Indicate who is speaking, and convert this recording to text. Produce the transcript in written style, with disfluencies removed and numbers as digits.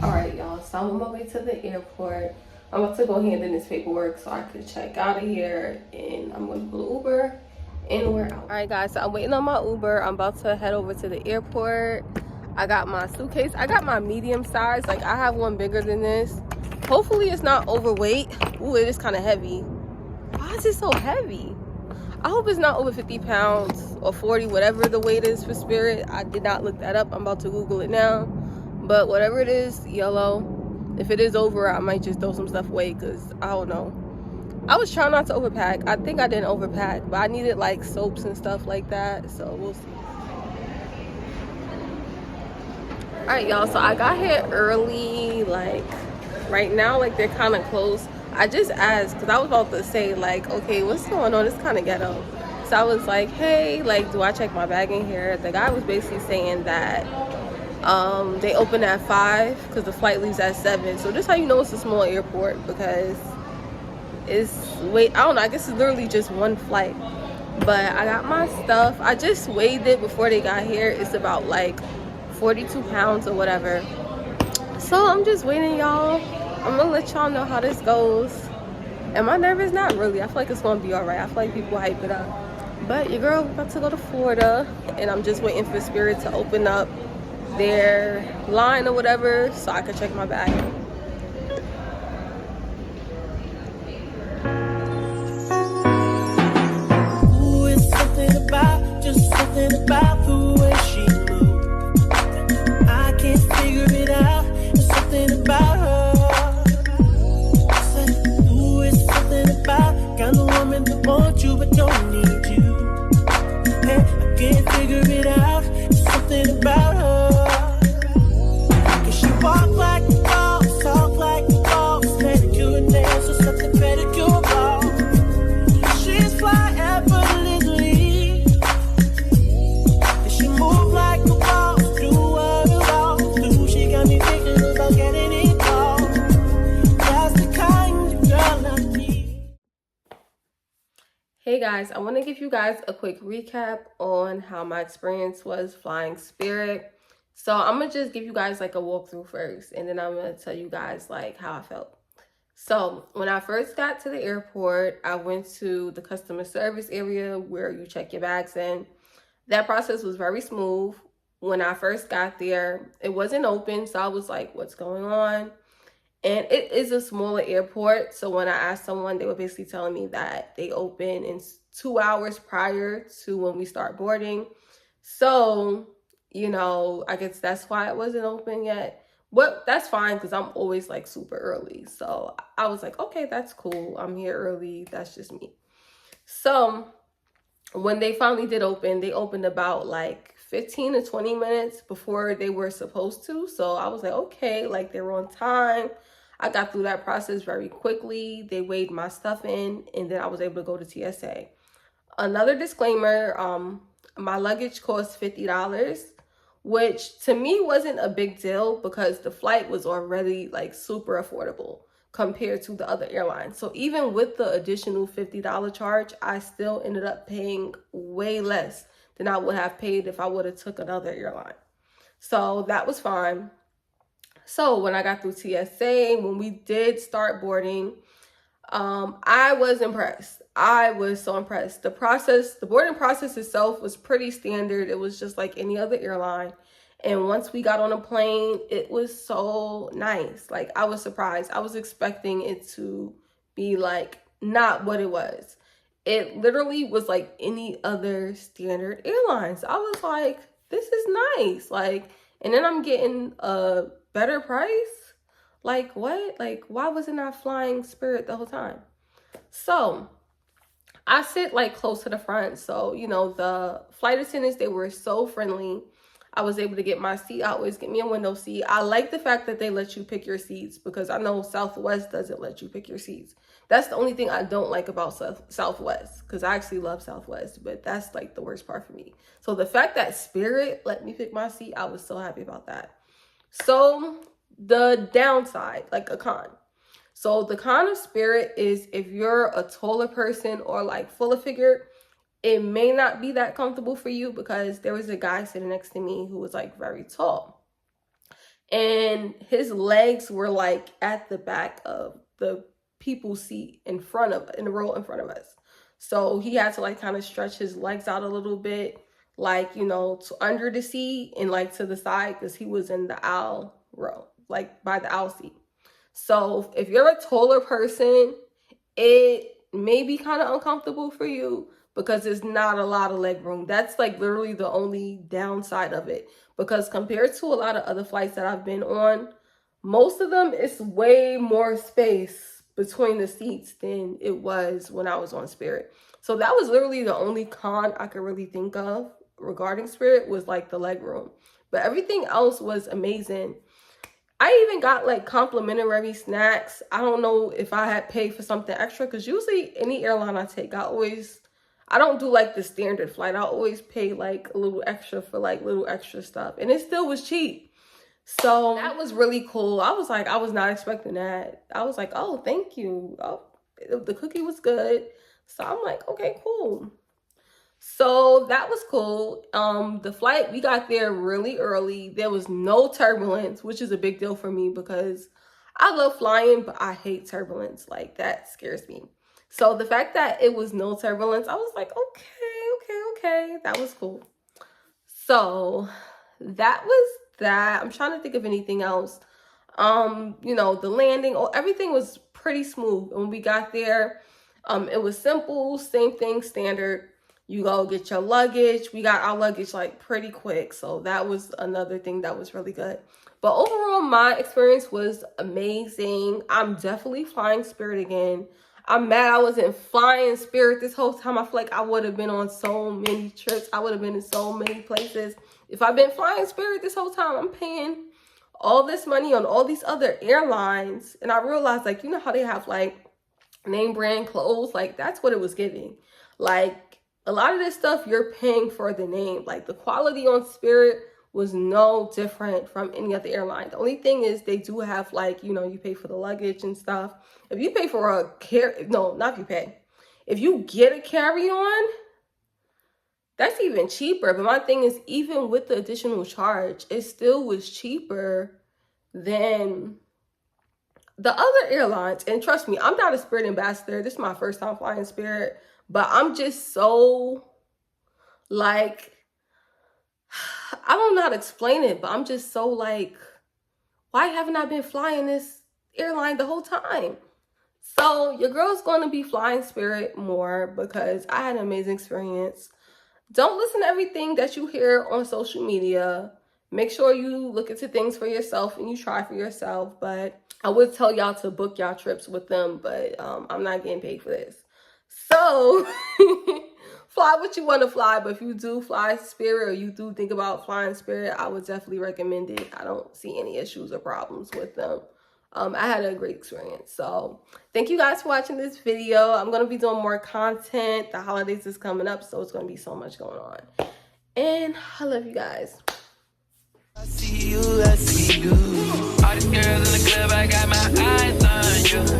Speaker 1: Alright, y'all, so I'm on my way to the airport. I'm about to go hand in this paperwork so I can check out of here, and I'm going to go to Uber and we're out. Alright guys, so I'm waiting on my Uber. I'm about to head over to the airport. I got my suitcase. I got my medium size. Like, I have one bigger than this. Hopefully it's not overweight. Ooh, it is kind of heavy. Why is it so heavy? I hope it's not over 50 pounds or 40, whatever the weight is for Spirit. I did not look that up. I'm about to Google it now. But whatever it is, yellow. If it is over, I might just throw some stuff away because I don't know. I was trying not to overpack. I think I didn't overpack, but I needed like soaps and stuff like that. So we'll see. Alright, y'all. So I got here early. Like right now, like they're kind of closed. I just asked because I was about to say like, okay, what's going on? It's kind of ghetto. So I was like, hey, like, do I check my bag in here? The guy was basically saying that they open at 5 because the flight leaves at 7. So this is how you know it's a small airport, because it's I don't know, I guess it's literally just one flight. But I got my stuff. I just weighed it before they got here. It's about like 42 pounds or whatever. So I'm just waiting, y'all. I'm gonna let y'all know how this goes. Am I nervous? Not really. I feel like it's gonna be all right. I feel like people hype it up. But your girl about to go to Florida, and I'm just waiting for Spirit to open up their line or whatever so I can check my bag.
Speaker 2: Ooh, it's something about the way she moves. I can't figure it out. It's something about her. Ooh, it's something about kind of woman that wants you but don't need you. Hey, I can't figure it out. It's something about her. Walk like a boss, talk like a boss, pedicure and nails or something pedicure boss. She's fly effortlessly. She move like a boss, do what a boss do. She got me thinking about getting it all. That's the kind of girl I need.
Speaker 1: Hey guys, I want to give you guys a quick recap on how my experience was flying Spirit. So I'm gonna just give you guys like a walkthrough first, and then I'm gonna tell you guys like how I felt. So when I first got to the airport, I went to the customer service area where you check your bags in. That process was very smooth. When I first got there, it wasn't open, so I was like, what's going on? And it is a smaller airport, so when I asked someone, they were basically telling me that they open in 2 hours prior to when we start boarding. So you know, I guess that's why it wasn't open yet. But that's fine because I'm always like super early. So I was like, okay, that's cool. I'm here early. That's just me. So when they finally did open, they opened about like 15 to 20 minutes before they were supposed to. So I was like, okay, like they're on time. I got through that process very quickly. They weighed my stuff in, and then I was able to go to TSA. Another disclaimer, my luggage cost $50. Which to me wasn't a big deal because the flight was already like super affordable compared to the other airlines. So even with the additional $50 charge, I still ended up paying way less than I would have paid if I would have took another airline. So that was fine. So when I got through TSA, when we did start boarding, I was impressed. I was so impressed. The boarding process itself was pretty standard. It was just like any other airline. And once we got on a plane, it was so nice. Like, I was surprised. I was expecting it to be like not what it was. It literally was like any other standard airlines. I was like, this is nice. Like, and then I'm getting a better price. Like, what? Like, why wasn't I flying Spirit the whole time? So I sit like close to the front. So, you know, the flight attendants, they were so friendly. I was able to get my seat. I always get me a window seat. I like the fact that they let you pick your seats because I know Southwest doesn't let you pick your seats. That's the only thing I don't like about Southwest, because I actually love Southwest, but that's like the worst part for me. So the fact that Spirit let me pick my seat, I was so happy about that. So the downside, like a con. So the con of Spirit is if you're a taller person or like fuller figure, it may not be that comfortable for you, because there was a guy sitting next to me who was like very tall. and his legs were like at the back of the people's seat in the row in front of us. So he had to like kind of stretch his legs out a little bit, like, you know, to under the seat and like to the side, because he was in the aisle row, like by the aisle seat. So if you're a taller person, it may be kind of uncomfortable for you because there's not a lot of leg room. That's like literally the only downside of it, because compared to a lot of other flights that I've been on, most of them, it's way more space between the seats than it was when I was on Spirit. So that was literally the only con I could really think of regarding Spirit, was like the leg room. But everything else was amazing. I even got like complimentary snacks. I don't know if I had paid for something extra, because usually any airline I take, I don't do like the standard flight. I always pay like a little extra for like little extra stuff, and it still was cheap. So that was really cool. I was like, I was not expecting that. I was like, oh, thank you. Oh, the cookie was good. So I'm like, okay, cool. So that was cool. The flight, we got there really early. There was no turbulence, which is a big deal for me because I love flying, but I hate turbulence. Like, that scares me. So the fact that it was no turbulence, I was like, okay. That was cool. So that was that. I'm trying to think of anything else. You know, the landing, everything was pretty smooth. When we got there, it was simple, same thing, standard. You go get your luggage. We got our luggage like pretty quick. So that was another thing that was really good. But overall, my experience was amazing. I'm definitely flying Spirit again. I'm mad I wasn't flying Spirit this whole time. I feel like I would have been on so many trips. I would have been in so many places. If I've been flying Spirit this whole time, I'm paying all this money on all these other airlines. And I realized, like, you know how they have like name brand clothes? Like, that's what it was giving. Like, a lot of this stuff you're paying for the name. Like, the quality on Spirit was no different from any other airline. The only thing is they do have, like, you know, you pay for the luggage and stuff. If you pay for if you get a carry-on, that's even cheaper. But my thing is, even with the additional charge, it still was cheaper than the other airlines. And trust me, I'm not a Spirit ambassador. This is my first time flying Spirit. But I'm just so, like, I don't know how to explain it, but I'm just so like, why haven't I been flying this airline the whole time? So your girl's going to be flying Spirit more because I had an amazing experience. Don't listen to everything that you hear on social media. Make sure you look into things for yourself and you try for yourself. But I would tell y'all to book y'all trips with them, but I'm not getting paid for this. So fly what you want to fly, but if you do fly Spirit or you do think about flying Spirit, I would definitely recommend it. I don't see any issues or problems with them. I had a great experience. So thank you guys for watching this video. I'm going to be doing more content. The holidays is coming up, so it's going to be so much going on. And I love you guys.
Speaker 2: I see you. All these girls in the club, I got my eyes on you.